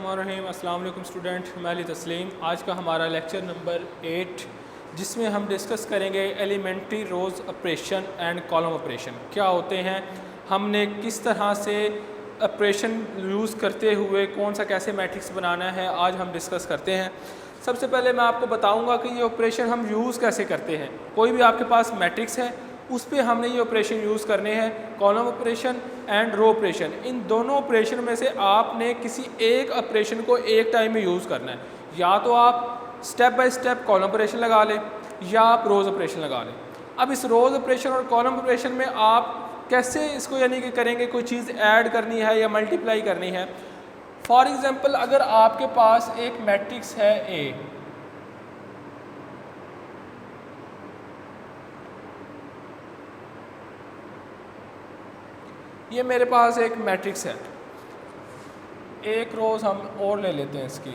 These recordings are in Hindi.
बिस्मिल्लाहिर्रहमानिर्रहीम। अस्सलाम वालेकुम स्टूडेंट, मैं अली तस्लीम। आज का हमारा लेक्चर नंबर 8 जिसमें हम डिस्कस करेंगे elementary rows operation and column operation क्या होते हैं, हमने किस तरह से ऑपरेशन यूज़ करते हुए कौन सा कैसे मैट्रिक्स बनाना है, आज हम डिस्कस करते हैं। सबसे पहले मैं आपको बताऊंगा कि ये ऑपरेशन हम यूज़ कैसे करते हैं। कोई भी आपके पास मैट्रिक्स है उस पर हमने ये ऑपरेशन यूज़ करने हैं, column operation and row operation. इन दोनों ऑपरेशन में से आपने किसी एक ऑपरेशन को एक टाइम में यूज़ करना है। या तो आप step by step column operation लगा लें या आप रोज़ ऑपरेशन लगा लें। अब इस रोज़ ऑपरेशन और कॉलम ऑपरेशन में आप कैसे इसको यानी कि करेंगे, कोई चीज़ ऐड करनी है या मल्टीप्लाई करनी है। फॉर एग्ज़ाम्पल अगर आपके पास एक मैट्रिक्स है ए, ये मेरे पास एक मैट्रिक्स है, एक रोज़ हम और ले लेते हैं इसकी।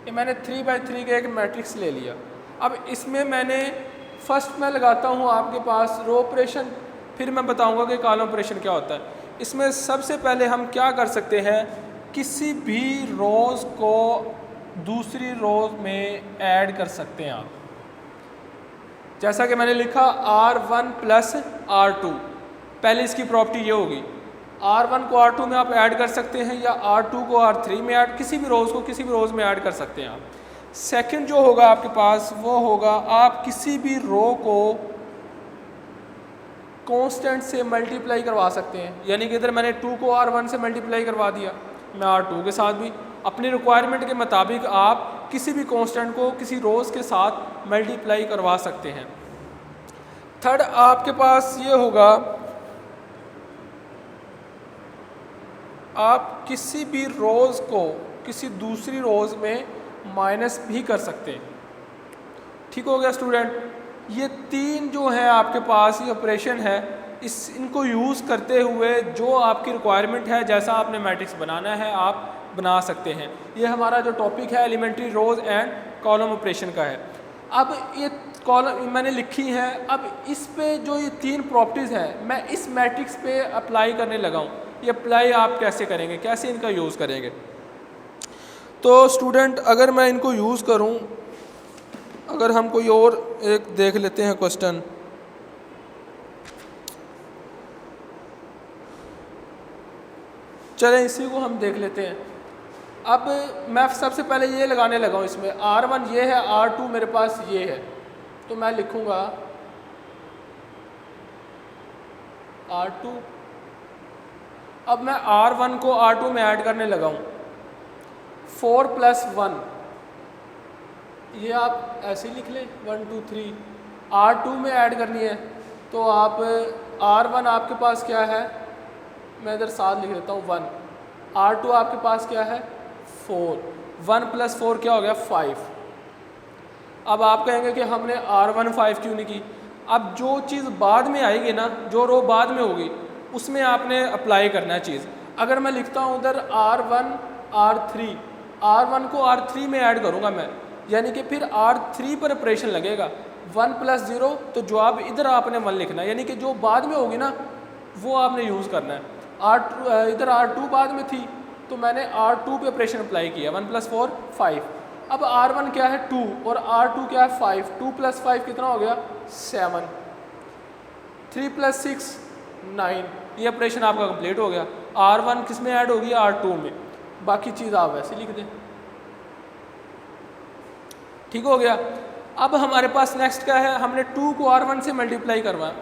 ये मैंने 3 बाई 3 का एक मैट्रिक्स ले लिया। अब इसमें मैंने फर्स्ट में लगाता हूँ आपके पास रो ऑपरेशन, फिर मैं बताऊँगा कि कॉलम ऑपरेशन क्या होता है। इसमें सबसे पहले हम क्या कर सकते हैं, किसी भी रोज़ को दूसरी रोज़ में ऐड कर सकते हैं आप। जैसा कि मैंने लिखा R1 प्लस R2, पहले इसकी प्रॉपर्टी ये होगी, R1 को R2 में आप ऐड कर सकते हैं या R2 को R3 में ऐड, किसी भी रोज़ को किसी भी रोज़ में ऐड कर सकते हैं आप। सेकंड जो होगा आपके पास वो होगा आप किसी भी रो को कांस्टेंट से मल्टीप्लाई करवा सकते हैं। यानी कि इधर मैंने 2 को R1 से मल्टीप्लाई करवा दिया, मैं R2 के साथ भी अपनी रिक्वायरमेंट के मुताबिक आप किसी भी कांस्टेंट को किसी रोज़ के साथ मल्टीप्लाई करवा सकते हैं। थर्ड आपके पास ये होगा, आप किसी भी रोज़ को किसी दूसरी रोज़ में माइनस भी कर सकते हैं। ठीक हो गया स्टूडेंट। ये तीन जो है आपके पास ये ऑपरेशन है, इनको यूज़ करते हुए जो आपकी रिक्वायरमेंट है, जैसा आपने मैट्रिक्स बनाना है आप बना सकते हैं। ये हमारा जो टॉपिक है elementary rows and column operation का है। अब ये कॉलम मैंने लिखी है, अब इस पे जो ये तीन प्रॉपर्टीज़ हैं मैं इस मैट्रिक्स पे अप्लाई करने लगा हूँ। ये अप्लाई आप कैसे करेंगे, कैसे इनका यूज़ करेंगे। तो स्टूडेंट अगर मैं इनको यूज़ करूँ, अगर हम कोई और एक देख लेते हैं क्वेश्चन, चलें इसी को हम देख लेते हैं। अब मैं सबसे पहले ये लगाने लगा हूँ, इसमें R1 ये है, R2 मेरे पास ये है, तो मैं लिखूँगा R2। अब मैं R1 को R2 में ऐड करने लगा हूँ, 4 + 1, ये आप ऐसे ही लिख लें 1 2 3। R2 में ऐड करनी है तो आप R1 आपके पास क्या है, मैं इधर साथ लिख देता हूँ 1। R2 आपके पास क्या है 4, 1 + 4 क्या हो गया 5। अब आप कहेंगे कि हमने R1 5 क्यों नहीं की। अब जो चीज़ बाद में आएगी ना, जो रो बाद में होगी उसमें आपने अप्लाई करना है चीज़। अगर मैं लिखता हूँ उधर R1 R3, R1 को R3 में ऐड करूँगा मैं, यानी कि फिर R3 पर ऑपरेशन लगेगा। 1 + 0 तो जवाब इधर आपने 1 लिखना है, यानी कि जो बाद में होगी ना वो आपने यूज़ करना है। इधर R2 बाद में थी तो मैंने R2 पे ऑपरेशन अप्लाई किया, 1 + 4 5। अब R1 क्या है 2 और R2 क्या है 5, 2 + 5 कितना हो गया 7, 3 + 6 9। ये ऑपरेशन आपका कंप्लीट हो गया। R1 किस में ऐड होगी R2 में, बाकी चीज़ आप वैसे लिख दें। ठीक हो गया। अब हमारे पास नेक्स्ट क्या है, हमने 2 को R1 से मल्टीप्लाई करवाया।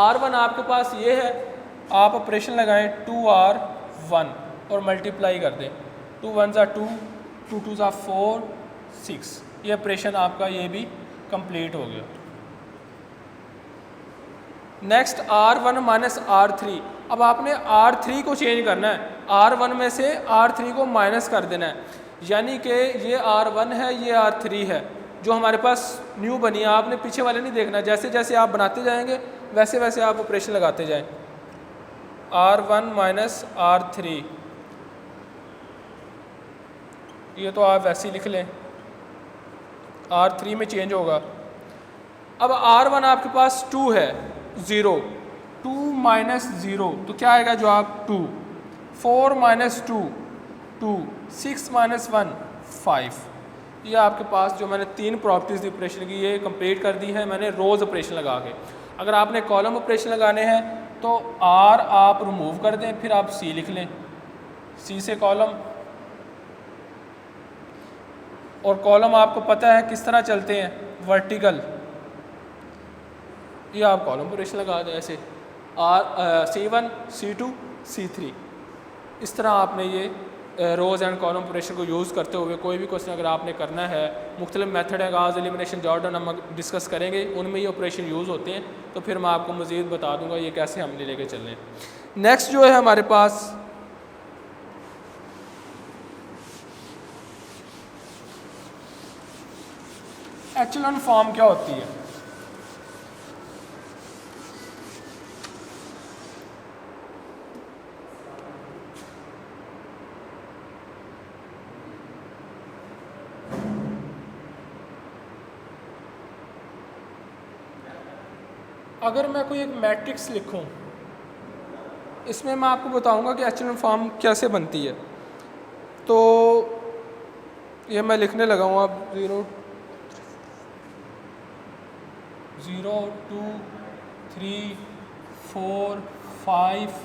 R1 आपके पास ये है, आप ऑपरेशन लगाएं 2R1 और मल्टीप्लाई कर दें, 2 × 1 = 2, 2 × 2 = 4 6। ये ऑपरेशन आपका ये भी कंप्लीट हो गया। Next R1 - R3। अब आपने R3 को चेंज करना है, R1 में से R3 को माइनस कर देना है, यानी कि ये R1 है ये R3 है जो हमारे पास न्यू बनी है। आपने पीछे वाले नहीं देखना, जैसे जैसे आप बनाते जाएंगे वैसे वैसे आप ऑपरेशन लगाते जाएं। R1 - R3 ये तो आप वैसे ही लिख लें, R3 में चेंज होगा। अब R1 आपके पास 2 है 0, 2 - 0 तो क्या आएगा जवाब 2। 4 माइनस 2 2, 6 माइनस 1 5। ये आपके पास जो मैंने 3 प्रॉपर्टीज़ ऑपरेशन की ये कंप्लीट कर दी है मैंने रोज़ ऑपरेशन लगा के। अगर आपने कॉलम ऑपरेशन लगाने हैं तो आर आप रिमूव कर दें, फिर आप सी लिख लें, सी से कॉलम, और कॉलम आपको पता है किस तरह चलते हैं, वर्टिकल। ये आप कॉलम ऑपरेशन लगा दें ऐसे, C1 C2 C3। इस तरह आपने ये रोज़ एंड कॉलम ऑपरेशन को यूज़ करते हुए कोई भी क्वेश्चन अगर आपने करना है, मुख्तलिफ मेथड है, गाज़ एलिमिनेशन, जॉर्डन हम डिस्कस करेंगे, उनमें ये ऑपरेशन यूज़ होते हैं, तो फिर मैं आपको मज़ीद बता दूंगा ये कैसे हम लेके चल रहे हैं। नेक्स्ट जो है हमारे पास एचेलॉन फॉर्म क्या होती है। अगर मैं कोई एक मैट्रिक्स लिखूं, इसमें मैं आपको बताऊंगा कि एचेलॉन फॉर्म कैसे बनती है। तो ये मैं लिखने लगा हूँ, अब 0 0 2 3 4 5,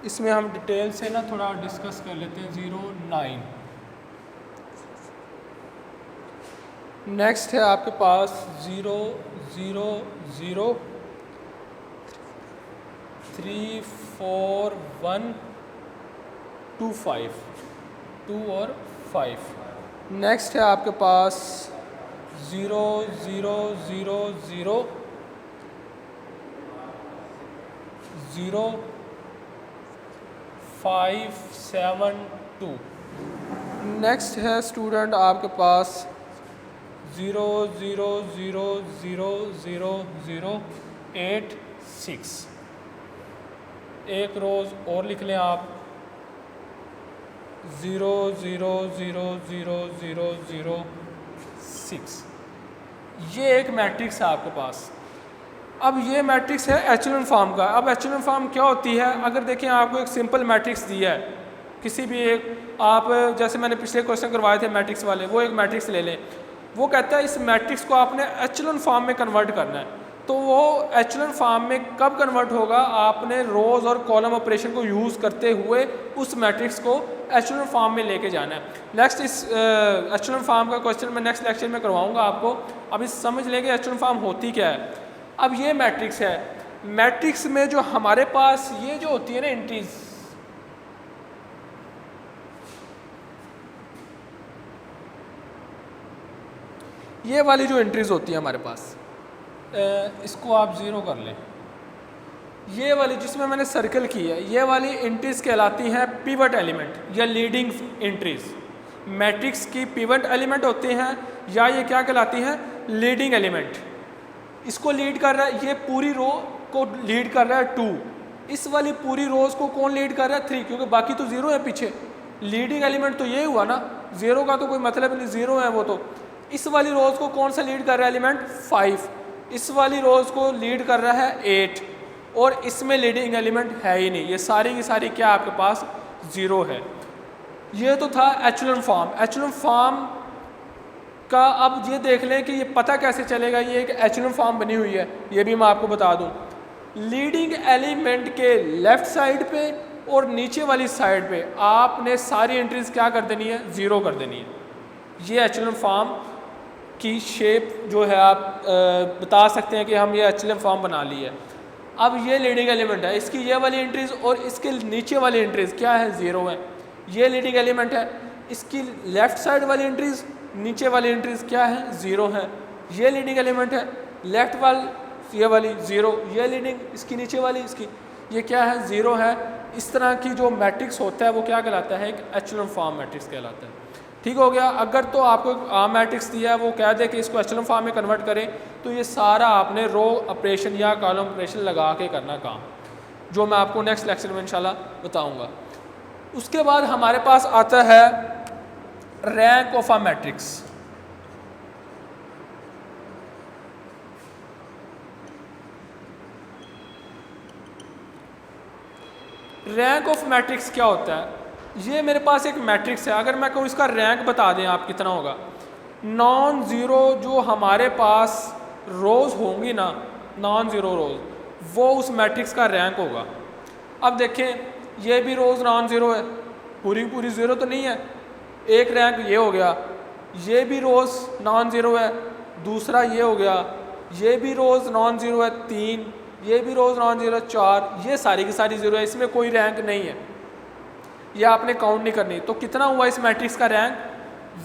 इसमें हम डिटेल से ना थोड़ा डिस्कस कर लेते हैं। 0 9, नेक्स्ट है आपके पास 0 0 0 3 4 1 2 5, 2 और 5। नेक्स्ट है आपके पास 0 0 0 0 0 5 7 2। नेक्स्ट है स्टूडेंट आपके पास 0 0 0 0 0 0 8 6। एक रोज़ और लिख लें आप, 0 0 0 0 0 0 6। ये एक मैट्रिक्स है आपके पास। अब ये मैट्रिक्स है एचेलॉन फॉर्म का। अब एचेलॉन फॉर्म क्या होती है, अगर देखें आपको एक सिंपल मैट्रिक्स दिया है, किसी भी एक, आप जैसे मैंने पिछले क्वेश्चन करवाए थे मैट्रिक्स वाले, वो एक मैट्रिक्स ले लें, वो कहता है इस मैट्रिक्स को आपने एचेलॉन फॉर्म में कन्वर्ट करना है। तो वो एचेलॉन फॉर्म में कब कन्वर्ट होगा, आपने रोज़ और कॉलम ऑपरेशन को यूज़ करते हुए उस मैट्रिक्स को एचेलॉन फॉर्म में लेके जाना है। नेक्स्ट इस एचेलॉन फॉर्म का क्वेश्चन मैं नेक्स्ट लेक्चर में करवाऊंगा आपको। अभी समझ लेंगे एचेलॉन फॉर्म होती क्या है। अब ये मैट्रिक्स है, मैट्रिक्स में जो हमारे पास ये जो होती है ना एंट्रीज, ये वाली जो एंट्रीज होती है हमारे पास, इसको आप ज़ीरो कर लें। ये वाली जिसमें मैंने सर्कल की है, ये वाली एंट्रीज कहलाती हैं पिवट एलिमेंट या लीडिंग एंट्रीज। मैट्रिक्स की पिवट एलिमेंट होते हैं, या ये क्या कहलाती हैं, लीडिंग एलिमेंट। इसको लीड कर रहा है, ये पूरी रो को लीड कर रहा है 2, इस वाली पूरी रोज को कौन लीड कर रहा है 3, क्योंकि बाकी तो ज़ीरो है पीछे। लीडिंग एलिमेंट तो ये हुआ ना, ज़ीरो का तो कोई मतलब नहीं, ज़ीरो है वो तो। इस वाली रोज को कौन सा लीड कर रहा है एलिमेंट 5, इस वाली रोज को लीड कर रहा है 8, और इसमें लीडिंग एलिमेंट है ही नहीं। ये सारी की सारी क्या आपके पास ज़ीरो है। ये तो था एचेलॉन फॉर्म। एचेलॉन फॉर्म का अब ये देख लें कि ये पता कैसे चलेगा, ये एक एचेलॉन फॉर्म बनी हुई है, ये भी मैं आपको बता दूं। लीडिंग एलिमेंट के लेफ़्ट साइड पे और नीचे वाली साइड पे आपने सारी एंट्रीज क्या कर देनी है, ज़ीरो कर देनी है। ये एचेलॉन फॉर्म की शेप जो है आप बता सकते हैं कि हम ये एचेलॉन फॉर्म बना ली है। अब ये लीडिंग एलिमेंट है, इसकी ये वाली एंट्रीज और इसके नीचे वाली एंट्रीज क्या है, ज़ीरो है। ये लीडिंग एलिमेंट है, इसकी लेफ़्ट साइड वाली एंट्रीज, नीचे वाली एंट्रीज क्या है, ज़ीरो है। ये लीडिंग एलिमेंट है, लेफ्ट वाली ये वाली ज़ीरो, ये लीडिंग इसकी नीचे वाली इसकी ये क्या है, ज़ीरो है। इस तरह की जो मैट्रिक्स होता है वो क्या कहलाता है, एक एचेलॉन फॉर्म मैट्रिक्स कहलाता है। ठीक हो गया। अगर तो आपको एक आम मैट्रिक्स दिया है, वो कह दे कि इसको एचेलॉन फॉर्म में कन्वर्ट करें, तो ये सारा आपने रो ऑपरेशन या कॉलम ऑपरेशन लगा के करना काम, जो मैं आपको नेक्स्ट लेक्चर में इंशाल्लाह बताऊँगा। उसके बाद हमारे पास आता है rank of a matrix. Rank of matrix क्या होता है? ये मेरे पास एक मैट्रिक्स है, अगर मैं कहूँ इसका रैंक बता दें आप कितना होगा। नॉन ज़ीरो जो हमारे पास रोज़ होंगी ना, नॉन ज़ीरो रोज़, वो उस मैट्रिक्स का रैंक होगा। अब देखें ये भी रोज़ नॉन ज़ीरो है, पूरी पूरी ज़ीरो तो नहीं है, एक रैंक ये हो गया। ये भी रोज़ नॉन ज़ीरो है, दूसरा ये हो गया। ये भी रोज़ नॉन ज़ीरो है 3, ये भी रोज़ नॉन ज़ीरो 4, ये सारी की सारी ज़ीरो है, इसमें कोई रैंक नहीं है, ये आपने काउंट नहीं करनी। तो कितना हुआ इस मैट्रिक्स का रैंक?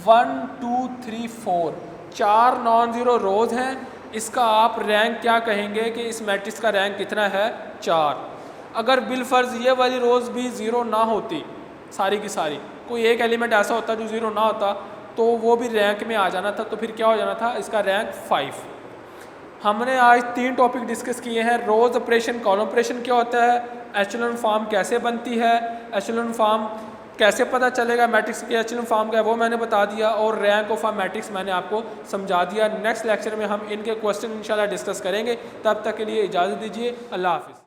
1 2 3 4, 4 नॉन ज़ीरो रोज़ हैं। इसका आप रैंक क्या कहेंगे कि इस मैट्रिक्स का रैंक कितना है? 4। अगर बिलफर्ज ये वाली रोज़ भी ज़ीरो ना होती, सारी की सारी, कोई एक एलिमेंट ऐसा होता जो ज़ीरो ना होता, तो वो भी रैंक में आ जाना था। तो फिर क्या हो जाना था? इसका रैंक 5। हमने आज 3 टॉपिक डिस्कस किए हैं। रोज़ ऑपरेशन, कॉलम ऑपरेशन क्या होता है, एचेलॉन फॉर्म कैसे बनती है, एचेलॉन फॉर्म कैसे पता चलेगा मैट्रिक्स की एचेलॉन फॉर्म का है, वो मैंने बता दिया, और रैंक ऑफ अ मैट्रिक्स मैंने आपको समझा दिया। नेक्स्ट लेक्चर में हम इनके क्वेश्चन इंशाल्लाह डिस्कस करेंगे। तब तक के लिए इजाज़त दीजिए। अल्लाह हाफ़िज़।